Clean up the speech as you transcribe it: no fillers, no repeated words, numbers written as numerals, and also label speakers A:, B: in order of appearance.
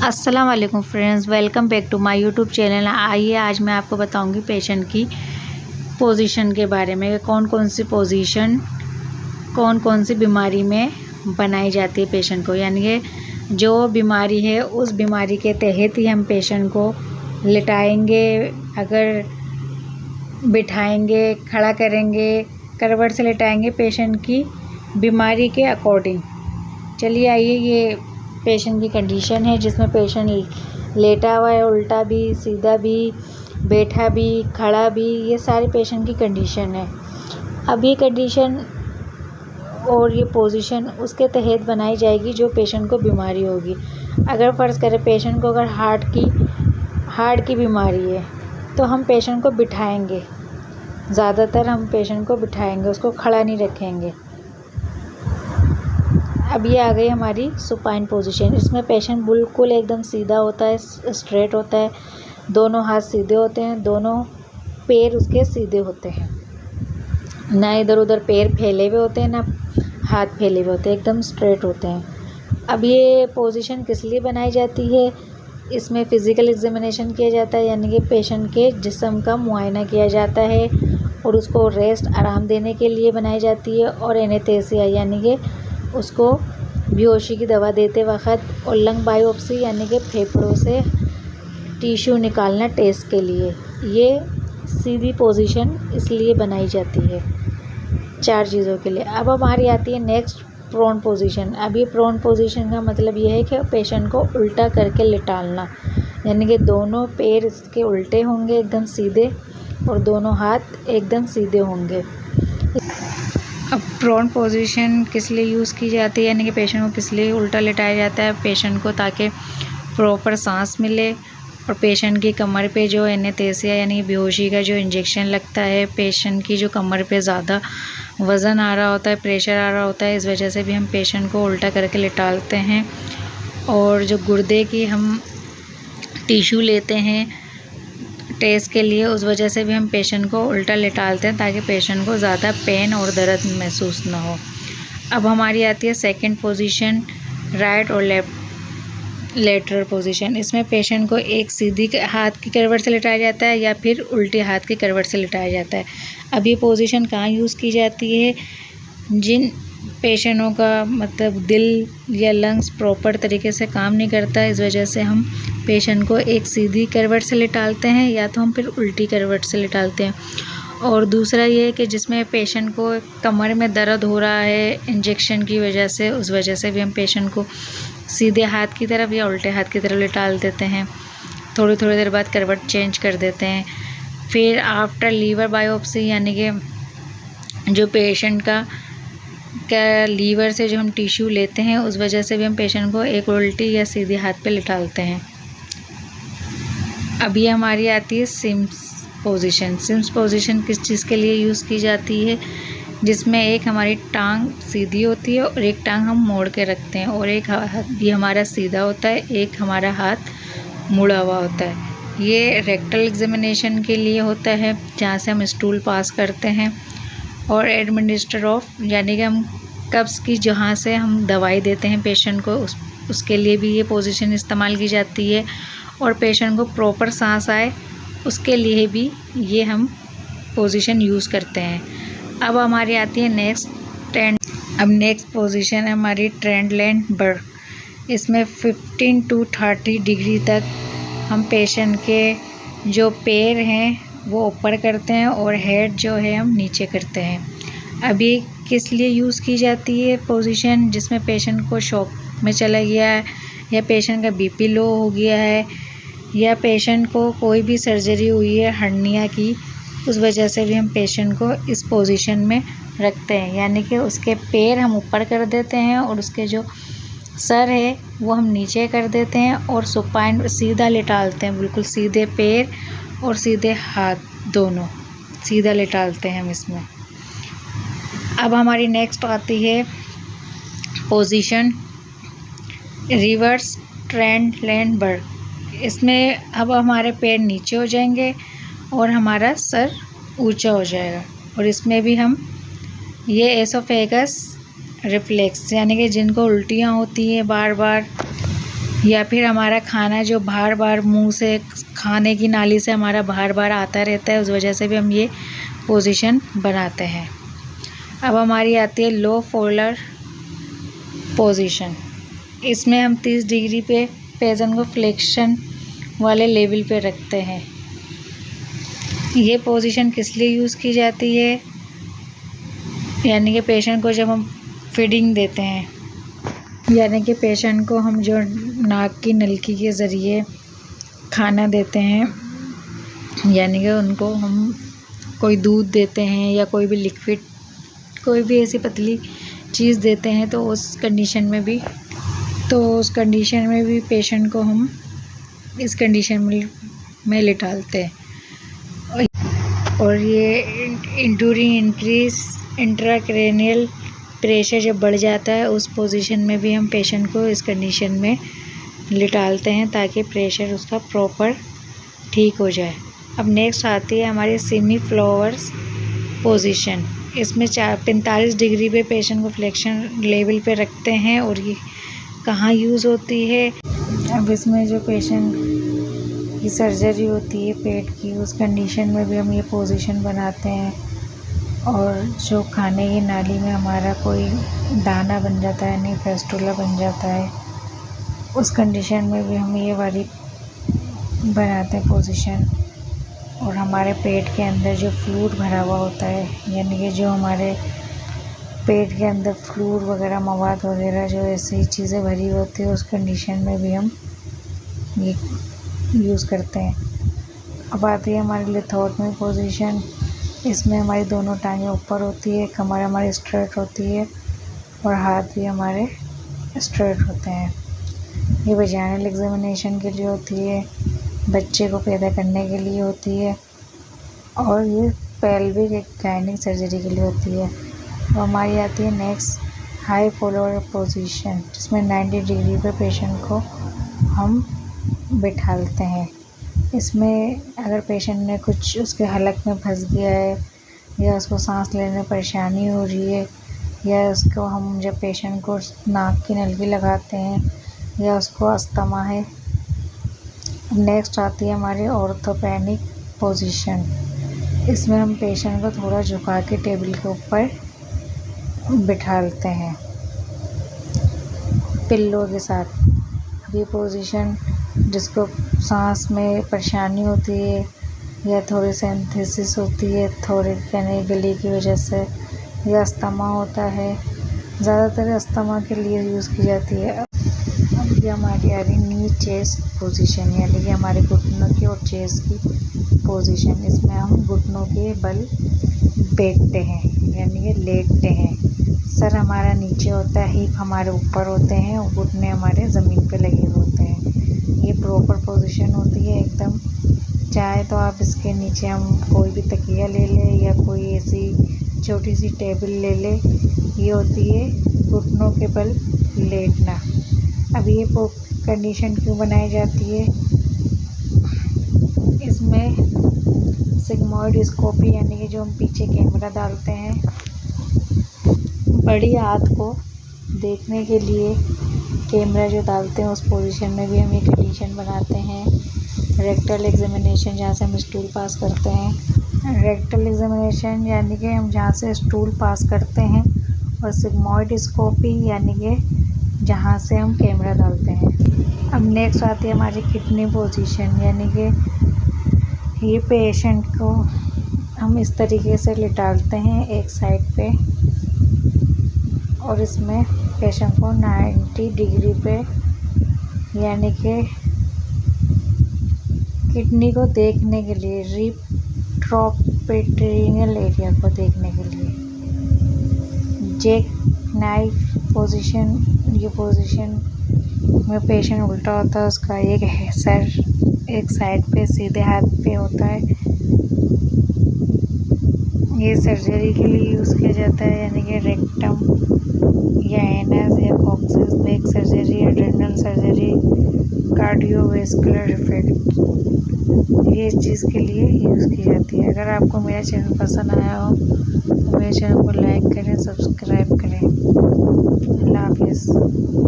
A: अस्सलाम वालेकुम friends, welcome back to my YouTube channel. आइए आज मैं आपको बताऊंगी पेशेंट की पोजीशन के बारे में। कौन कौन सी पोजीशन कौन कौन सी बीमारी में बनाई जाती है पेशेंट को, यानी कि जो बीमारी है उस बीमारी के तहत ही हम पेशेंट को लिटाएंगे, अगर बिठाएंगे, खड़ा करेंगे, करवट से लिटाएंगे पेशेंट की बीमारी के अकॉर्डिंग। चलिए आइए, ये पेशेंट की कंडीशन है जिसमें पेशेंट लेटा हुआ है, उल्टा भी, सीधा भी, बैठा भी, खड़ा भी, ये सारी पेशेंट की कंडीशन है। अब ये कंडीशन और ये पोजीशन उसके तहत बनाई जाएगी जो पेशेंट को बीमारी होगी। अगर फ़र्ज़ करें पेशेंट को अगर हार्ट की बीमारी है तो हम पेशेंट को बिठाएंगे, ज़्यादातर हम पेशेंट को बिठाएंगे, उसको खड़ा नहीं रखेंगे। अब ये आ गई हमारी सुपाइन पोजीशन। इसमें पेशेंट बिल्कुल एकदम सीधा होता है, स्ट्रेट होता है, दोनों हाथ सीधे होते हैं, दोनों पैर उसके सीधे होते हैं, ना इधर उधर पैर फैले हुए होते हैं ना हाथ फैले हुए होते हैं, एकदम स्ट्रेट होते हैं। अब ये पोजीशन किस लिए बनाई जाती है? इसमें फ़िज़िकल एग्जामिनेशन किया जाता है, यानी कि पेशेंट के जिस्म का मुआयना किया जाता है और उसको रेस्ट आराम देने के लिए बनाई जाती है। और एनेस्थीसिया यानी कि उसको बेहोशी की दवा देते वक्त, और लंग बायोप्सी यानी कि फेफड़ों से टिश्यू निकालना टेस्ट के लिए। ये सीधी पोजीशन इसलिए बनाई जाती है 4 चीज़ों के लिए। अब हमारी आती है नेक्स्ट प्रोन पोजीशन। अब ये प्रोन पोजीशन का मतलब ये है कि पेशेंट को उल्टा करके लिटालना, यानी कि दोनों पैर इसके उल्टे होंगे एकदम सीधे और दोनों हाथ एकदम सीधे होंगे। अब प्रोन पोजीशन किस लिए यूज़ की जाती है, यानी कि पेशेंट को किस लिए उल्टा लिटाया जाता है? पेशेंट को ताकि प्रॉपर सांस मिले, और पेशेंट की कमर पे जो एनेस्थीसिया यानी बेहोशी का जो इंजेक्शन लगता है, पेशेंट की जो कमर पे ज़्यादा वज़न आ रहा होता है, प्रेशर आ रहा होता है, इस वजह से भी हम पेशेंट को उल्टा करके लिटालते हैं। और जो गुर्दे की हम टिश्यू लेते हैं टेस्ट के लिए, उस वजह से भी हम पेशेंट को उल्टा लिटालते हैं ताकि पेशेंट को ज़्यादा पेन और दर्द महसूस ना हो। अब हमारी आती है सेकंड पोजीशन, राइट और लेफ़्ट लेटरल पोजीशन। इसमें पेशेंट को एक सीधी हाथ की करवट से लिटाया जाता है या फिर उल्टे हाथ की करवट से लिटाया जाता है। अब ये पोजीशन कहाँ यूज़ की जाती है? जिन पेशेंटों का मतलब दिल या लंग्स प्रॉपर तरीके से काम नहीं करता, इस वजह से हम पेशेंट को एक सीधी करवट से लिटालते हैं या तो हम फिर उल्टी करवट से लिटालते हैं। और दूसरा ये है कि जिसमें पेशेंट को कमर में दर्द हो रहा है इंजेक्शन की वजह से, उस वजह से भी हम पेशेंट को सीधे हाथ की तरफ या उल्टे हाथ की तरफ लिटाल देते हैं। थोड़ी थोड़ी देर बाद करवट चेंज कर देते हैं। फिर आफ्टर लीवर बायोप्सी, यानी कि जो पेशेंट का लीवर से जो हम टिश्यू लेते हैं, उस वजह से भी हम पेशेंट को एक उल्टी या सीधे हाथ पे लिटालते हैं। अब ये हमारी आती है सिम्स पोजीशन। सिम्स पोजीशन किस चीज़ के लिए यूज़ की जाती है? जिसमें एक हमारी टांग सीधी होती है और एक टांग हम मोड़ के रखते हैं, और एक ये हमारा सीधा होता है, एक हमारा हाथ मुड़ा हुआ होता है। ये रेक्टल एग्जामिनेशन के लिए होता है, जहाँ से हम स्टूल पास करते हैं। और एडमिनिस्टर ऑफ, यानी कि हम कब्ज़ की जहाँ से हम दवाई देते हैं पेशेंट को, उसके लिए भी ये पोजीशन इस्तेमाल की जाती है। और पेशेंट को प्रॉपर सांस आए उसके लिए भी ये हम पोजीशन यूज़ करते हैं। अब हमारी आती है नेक्स्ट ट्रेंड। अब नेक्स्ट पोजीशन है हमारी ट्रेंडलैंड बर्ग। इसमें 15 to 30 डिग्री तक हम पेशेंट के जो पैर हैं वो ऊपर करते हैं और हेड जो है हम नीचे करते हैं। अभी किस लिए यूज़ की जाती है पोजीशन? जिसमें पेशेंट को शॉक में चला गया है, या पेशेंट का बीपी लो हो गया है, या पेशेंट को कोई भी सर्जरी हुई है हर्निया की, उस वजह से भी हम पेशेंट को इस पोजीशन में रखते हैं। यानी कि उसके पैर हम ऊपर कर देते हैं और उसके जो सर है वो हम नीचे कर देते हैं और सुपाइन सीधा लिटालते हैं, बिल्कुल सीधे पैर और सीधे हाथ दोनों सीधा लिटालते हैं हम इसमें। अब हमारी नेक्स्ट आती है पोजीशन रिवर्स ट्रेंडलैंड बर्ग। इसमें अब हमारे पैर नीचे हो जाएंगे और हमारा सर ऊंचा हो जाएगा, और इसमें भी हम ये एसोफेगस रिफ्लेक्स, यानी कि जिनको उल्टियाँ होती हैं बार बार, या फिर हमारा खाना जो बार बार मुंह से, खाने की नाली से हमारा बार बार आता रहता है, उस वजह से भी हम ये पोजीशन बनाते हैं। अब हमारी आती है लो फोल्डर पोजीशन। इसमें हम 30 डिग्री पे पेशेंट को फ्लेक्शन वाले लेवल पे रखते हैं। ये पोजीशन किस लिए यूज़ की जाती है, यानी कि पेशेंट को जब हम फीडिंग देते हैं, यानी कि पेशेंट को हम जो नाक की नलकी के ज़रिए खाना देते हैं, यानी कि उनको हम कोई दूध देते हैं या कोई भी लिक्विड, कोई भी ऐसी पतली चीज़ देते हैं, तो उस कंडीशन में भी पेशेंट को हम इस कंडीशन में लिटालते हैं। और ये ड्यूरिंग इंक्रीज इंट्राक्रैनियल प्रेशर जब बढ़ जाता है, उस पोजीशन में भी हम पेशेंट को इस कंडीशन में लिटालते हैं ताकि प्रेशर उसका प्रॉपर ठीक हो जाए। अब नेक्स्ट आती है हमारी सेमी फ्लावर्स पोजीशन। इसमें 45 डिग्री पे पेशेंट को फ्लेक्शन लेवल पे रखते हैं। और ये कहाँ यूज़ होती है, अब इसमें जो पेशेंट की सर्जरी होती है पेट की, उस कंडीशन में भी हम ये पोजीशन बनाते हैं। और जो खाने की नाली में हमारा कोई दाना बन जाता है, यानी फेस्टुला बन जाता है, उस कंडीशन में भी हम ये वाली बनाते हैं पोजीशन। और हमारे पेट के अंदर जो फ्लूइड भरा हुआ होता है, यानी कि जो हमारे पेट के अंदर फ्लूइड वगैरह, मवाद वगैरह जो ऐसी चीज़ें भरी होती है, उस कंडीशन में भी हम ये यूज़ करते हैं। अब आती है हमारी लिथोटमी पोजीशन। इसमें हमारी दोनों टांगें ऊपर होती है, कमर हमारी स्ट्रेट होती है और हाथ भी हमारे स्ट्रेट होते हैं। ये वजाइनल एग्जामिनेशन के लिए होती है, बच्चे को पैदा करने के लिए होती है, और ये पेल्विक गायनिक सर्जरी के लिए होती है। और हमारी आती है नेक्स्ट हाई फॉलोअर पोजीशन, जिसमें 90 डिग्री पे पेशेंट को हम बिठालते हैं। इसमें अगर पेशेंट ने कुछ उसके हलक में फंस गया है, या उसको सांस लेने में परेशानी हो रही है, या उसको हम जब पेशेंट को नाक की नलकी लगाते हैं, या उसको अस्थमा है। नेक्स्ट आती है हमारी ऑर्थोपेनिक पोजीशन। इसमें हम पेशेंट को थोड़ा झुका के टेबल के ऊपर बिठालते हैं पिल्लो के साथ। अब ये पोजीशन जिसको सांस में परेशानी होती है, या थोड़ी सिंथेसिस होती है, थोड़ी गले की वजह से, या अस्थमा होता है, ज़्यादातर अस्थमा के लिए यूज़ की जाती है। अब ये हमारी आ रही नी चेस्ट पोजीशन, यानी कि हमारे घुटनों की और चेस्ट की पोजीशन। इसमें हम घुटनों के बल बैठते हैं, यानी कि लेटते हैं। सर हमारा नीचे होता है, हिप हमारे ऊपर होते हैं और घुटने हमारे ज़मीन पे लगे होते हैं। ये प्रॉपर पोजीशन होती है एकदम। चाहे तो आप इसके नीचे हम कोई भी तकिया ले लें या कोई ऐसी छोटी सी टेबल ले लें। ये होती है घुटनों के बल लेटना। अब ये कंडीशन क्यों बनाई जाती है, इसमें सिग्मॉइड स्कोपी, यानी कि जो हम पीछे कैमरा डालते हैं बड़ी हाथ को देखने के लिए, कैमरा जो डालते हैं उस पोजीशन में भी हम ये कंडीशन बनाते हैं। रेक्टल एग्जामिनेशन, जहाँ से हम स्टूल पास करते हैं, रेक्टल एग्जामिनेशन यानी कि हम जहाँ से स्टूल पास करते हैं, और सिग्मॉइड स्कोपी यानी कि जहाँ से हम कैमरा डालते हैं। अब नेक्स्ट आती है हमारी किडनी पोजीशन, यानी कि ये पेशेंट को हम इस तरीके से लिटालते हैं एक साइड पे, और इसमें पेशेंट को 90 डिग्री पे, यानी कि किडनी को देखने के लिए, रिट्रोपेट्रिनियल एरिया को देखने के लिए। जैक नाइफ पोजीशन, ये पोजीशन में पेशेंट उल्टा होता है, उसका एक सर एक साइड पे सीधे हाथ पे होता है। ये सर्जरी के लिए यूज़ किया जाता है, यानी कि रेक्टम या एनस या coccyx back surgery, adrenal surgery, cardiovascular effect, ये इस चीज़ के लिए यूज़ की जाती है। अगर आपको मेरा चैनल पसंद आया हो तो मेरे चैनल को लाइक करें, सब्सक्राइब करें। अल्लाह हाफिज़।